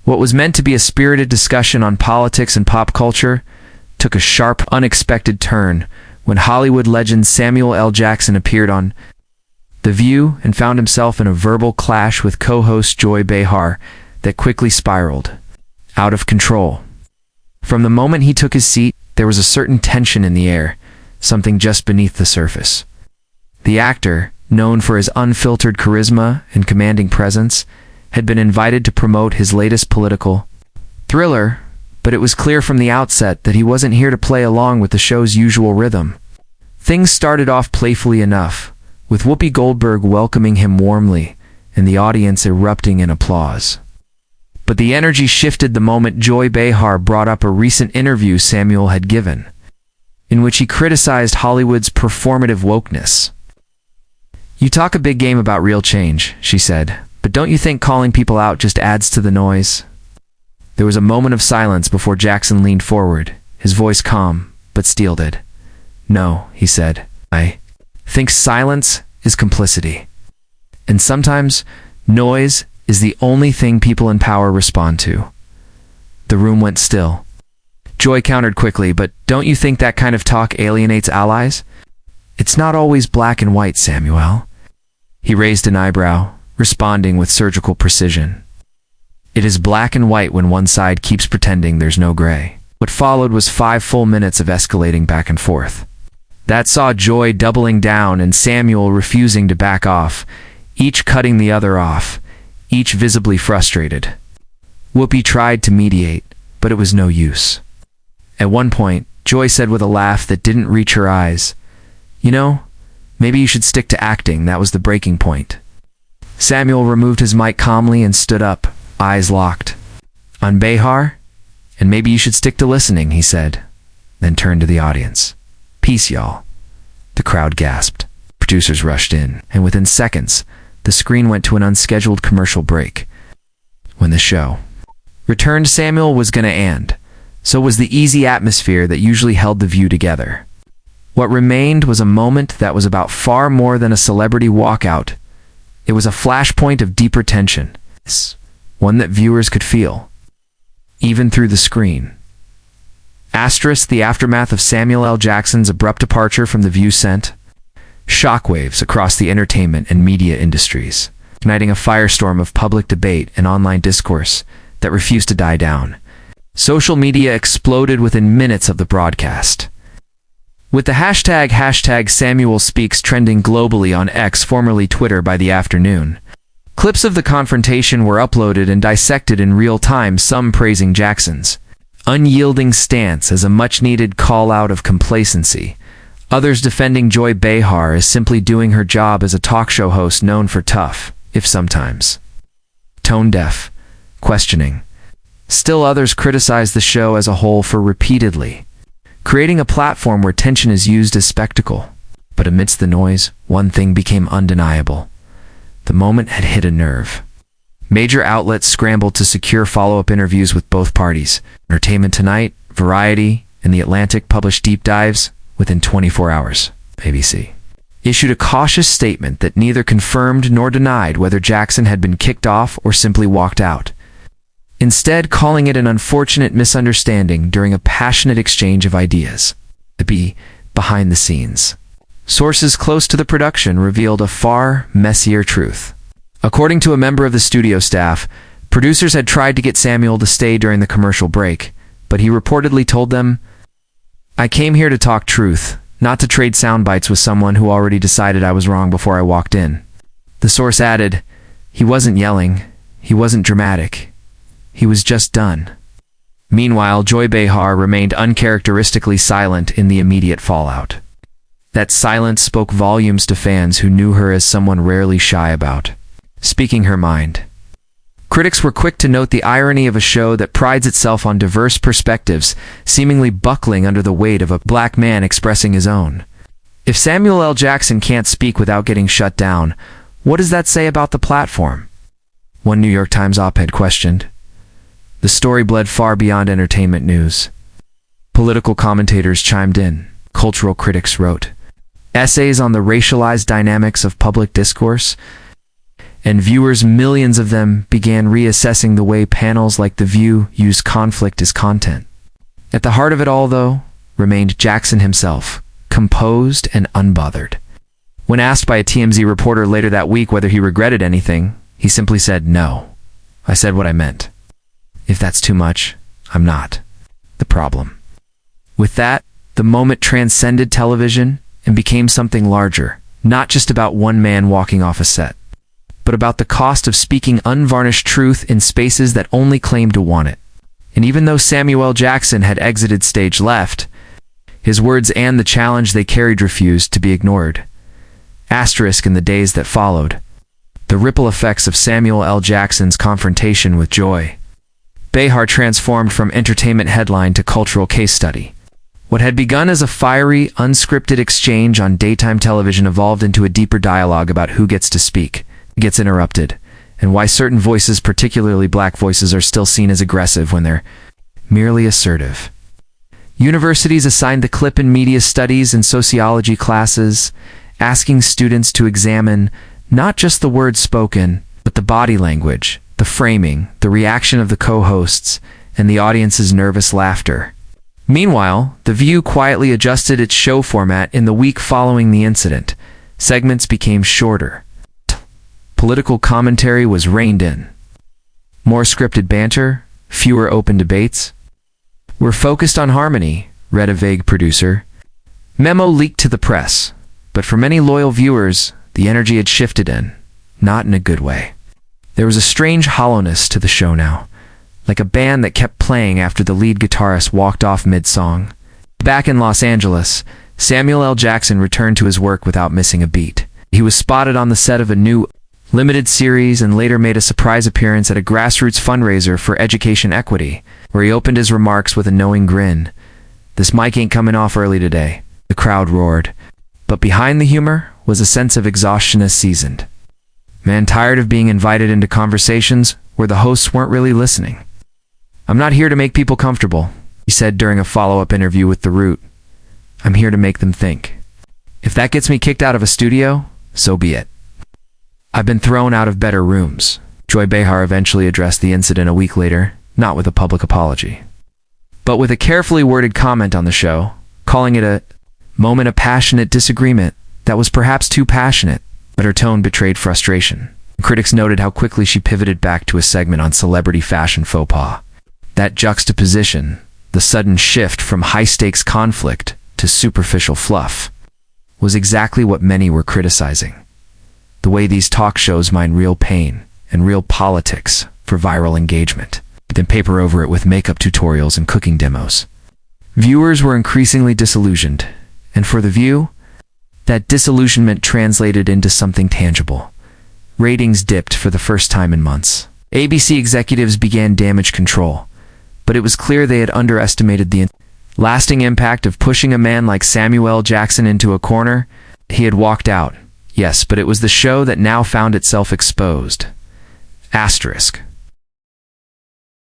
What was meant to be a spirited discussion on politics and pop culture took a sharp, unexpected turn when Hollywood legend Samuel L. Jackson appeared on TheView and found himself in a verbal clash with co-host JoyBehar that quickly spiraled out of control. From the moment he took his seat, there was a certain tension in the air, something just beneath the surface. The actor, known for his unfiltered charisma and commanding presence, had been invited to promote his latest political thriller, but it was clear from the outset that he wasn't here to play along with the show's usual rhythm. Things started off playfully enough, with WhoopiGoldberg welcoming him warmly and the audience erupting in applause. But the energy shifted the moment JoyBehar brought up a recent interview Samuel had given, in which he criticized Hollywood's performative wokeness. "You talk a big game about real change," she said, "but don't you think calling people out just adds to the noise?" There was a moment of silence before Jackson leaned forward, his voice calm, but steeled. "No," he said, "I think silence is complicity. And sometimes, noise is the only thing people in power respond to." The room went still. Joy countered quickly, "But don't you think that kind of talk alienates allies?" "It's not always black and white, Samuel." He raised an eyebrow, responding with surgical precision. "It is black and white when one side keeps pretending there's no gray." What followed was 5 full minutes of escalating back and forth. That saw Joy doubling down and Samuel refusing to back off, each cutting the other off, each visibly frustrated. Whoopi tried to mediate, but it was no use. At one point, Joy said with a laugh that didn't reach her eyes, "You know, maybe you should stick to acting. That was the breaking point." Samuel removed his mic calmly and stood up, eyes locked. "On Behar? And maybe you should stick to listening," he said, then turned to the audience. "Peace, y'all." The crowd gasped. Producers rushed in, and within seconds, the screen went to an unscheduled commercial break. When the show returned, Samuel was gonna end. So was the easy atmosphere that usually held The View together. What remained was a moment that was about far more than a celebrity walkout. It was a flashpoint of deeper tension, one that viewers could feel, even through the screen. Asterisk, the aftermath of Samuel L. Jackson's abrupt departure from The View sent shockwaves across the entertainment and media industries, igniting a firestorm of public debate and online discourse that refused to die down. Social media exploded within minutes of the broadcast, with the hashtag #SamuelSpeaks trending globally on X, formerly Twitter, by the afternoon. Clips of the confrontation were uploaded and dissected in real time, some praising Jackson's unyielding stance as a much-needed call-out of complacency, others defending JoyBehar as simply doing her job as a talk show host known for tough, if sometimes tone-deaf, questioning. Still others criticized the show as a whole for repeatedly creating a platform where tension is used as spectacle. But amidst the noise, one thing became undeniable. The moment had hit a nerve. Major outlets scrambled to secure follow-up interviews with both parties. Entertainment Tonight, Variety, and The Atlantic published deep dives within 24 hours. ABC issued a cautious statement that neither confirmed nor denied whether Jackson had been kicked off or simply walked out, instead calling it an unfortunate misunderstanding during a passionate exchange of ideas. To be behind the scenes, sources close to the production revealed a far messier truth. According to a member of the studio staff, producers had tried to get Samuel to stay during the commercial break, but he reportedly told them, "I came here to talk truth, not to trade sound bites with someone who already decided I was wrong before I walked in." The source added, "He wasn't yelling, he wasn't dramatic. He was just done." Meanwhile, JoyBehar remained uncharacteristically silent in the immediate fallout. That silence spoke volumes to fans who knew her as someone rarely shy about speaking her mind. Critics were quick to note the irony of a show that prides itself on diverse perspectives, seemingly buckling under the weight of a black man expressing his own. If Samuel L. Jackson can't speak without getting shut down, what does that say about the platform? One New York Times op-ed questioned. The story bled far beyond entertainment news. Political commentators chimed in. Cultural critics wrote essays on the racialized dynamics of public discourse. and viewers, millions of them, began reassessing the way panels like TheView use conflict as content. At the heart of it all, though, remained Jackson himself, composed and unbothered. When asked by a TMZ reporter later that week whether he regretted anything, he simply said, "No. I said what I meant. If that's too much, I'm not the problem." With that, the moment transcended television and became something larger, not just about one man walking off a set, but about the cost of speaking unvarnished truth in spaces that only claimed to want it. And even though SamuelLJackson had exited stage left, his words and the challenge they carried refused to be ignored. Asterisk in the days that followed, the ripple effects of SamuelLJackson's confrontation with JoyBehar transformed from entertainment headline to cultural case study. What had begun as a fiery, unscripted exchange on daytime television evolved into a deeper dialogue about who gets to speak, gets interrupted, and why certain voices, particularly black voices, are still seen as aggressive when they're merely assertive. Universities assigned the clip in media studies and sociology classes, asking students to examine not just the words spoken, but the body language, the framing, the reaction of the co-hosts, and the audience's nervous laughter. Meanwhile, TheView quietly adjusted its show format in the week following the incident. Segments became shorter. Political commentary was reined in. More scripted banter, fewer open debates. "We're focused on harmony," read a vague producer. Memo leaked to the press, but for many loyal viewers, the energy had shifted not in a good way. There was a strange hollowness to the show now, like a band that kept playing after the lead guitarist walked off mid-song. Back in Los Angeles, SamuelLJackson returned to his work without missing a beat. He was spotted on the set of a new limited series and later made a surprise appearance at a grassroots fundraiser for education equity, where he opened his remarks with a knowing grin. "This mic ain't coming off early today," the crowd roared. But behind the humor was a sense of exhaustion as seasoned. Man tired of being invited into conversations where the hosts weren't really listening. "I'm not here to make people comfortable," he said during a follow-up interview with The Root. "I'm here to make them think. If that gets me kicked out of a studio, so be it. I've been thrown out of better rooms." JoyBehar eventually addressed the incident a week later, not with a public apology, but with a carefully worded comment on the show, calling it a moment of passionate disagreement that was perhaps too passionate, but her tone betrayed frustration. Critics noted how quickly she pivoted back to a segment on celebrity fashion faux pas. That juxtaposition, the sudden shift from high-stakes conflict to superficial fluff, was exactly what many were criticizing. The way these talk shows mine real pain and real politics for viral engagement, then paper over it with makeup tutorials and cooking demos. Viewers were increasingly disillusioned, and for TheView, that disillusionment translated into something tangible. Ratings dipped for the first time in months. ABC executives began damage control, but it was clear they had underestimated the lasting impact of pushing a man like SamuelLJackson into a corner. He had walked out, yes, but it was the show that now found itself exposed. Asterisk.